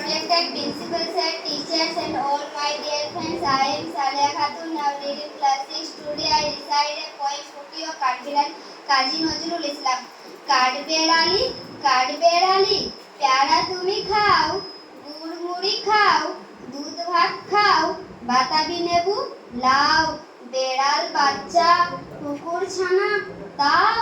Respected principal sir, teachers and all my dear friends, I am Saleha Khatun, now reading class 6. Today I recite a poem Fuki of Kadbiran, Kazi Nazrul Islam. কাঠবেড়ালি কাঠবেড়ালি প্যারা তুমি খাও, গুড় মুড়ি খাও, দুধ ভাত খাও, বাতাবি লেবু লাও, বেড়াল বাচ্চা কুকুর ছানা তাও,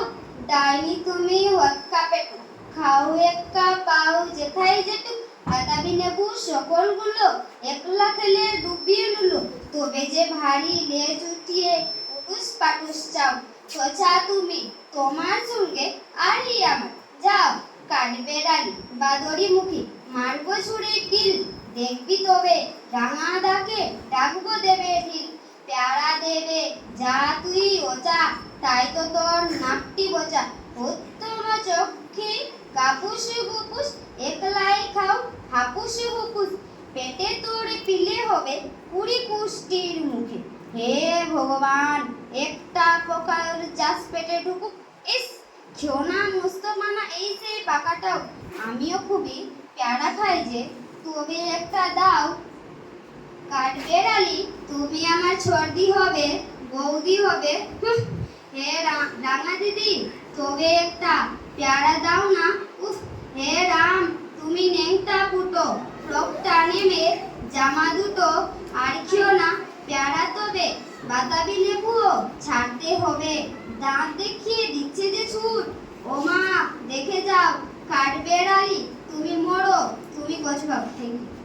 ডাইনি তুমি হক্কা পেটু খাও এক্কা পাও যেথায় যেটু, বাতাবি লেবু সকলগুলো একলা খেলে ডুবিয়ে লুলো, তবে যে ভারী লেজ উঠিয়ে উটুস পাটুস চাও, ছোছা তুমি তোমার সঙ্গে আরই আমার যাও, কাঠবেড়ালি বাদরি মুখী মারবো ছুড়ে কিল, দেখবি তবে রাঙা ডাকে ডাকবো দেবে ঢিল, প্যারা দেবে যা তুই ওচা, তাই তো তোর নাকটি বোচা, উত্তম চক্ষে কাপুস গুপুস একলাই খাও হাপুস হুপুস, পেটে তোর পিলে হবে কুড়ি পুষ্টির মুখে, হে ভগবান একটা পোকার চাষ পেটে ঢুকুক, ইস খেওনা মুস্তমানা এই সেই পাকাটাও, আমিও খুবই প্যারা খাই যে তবে একটা দাও, কাঠবেড়ালি তুমি আমার ছর্দি হবে বৌদি হবে, হে রাঙা দিদি তবে একটা প্যারা দাও না, উফ হে রাম তুমি নেংটা ফুটো, ফ্রকটা নেমে জামা দুটো আর খেও না প্যারা, তবে বাতাবি লেবুও ছাড়তে হবে, দাঁত দেখিয়ে দিচ্ছে যে ছুট, ও মা দেখে যাও কাঠবেড়ালি তুমি মরো তুমি গোছ বাবু। Thank you.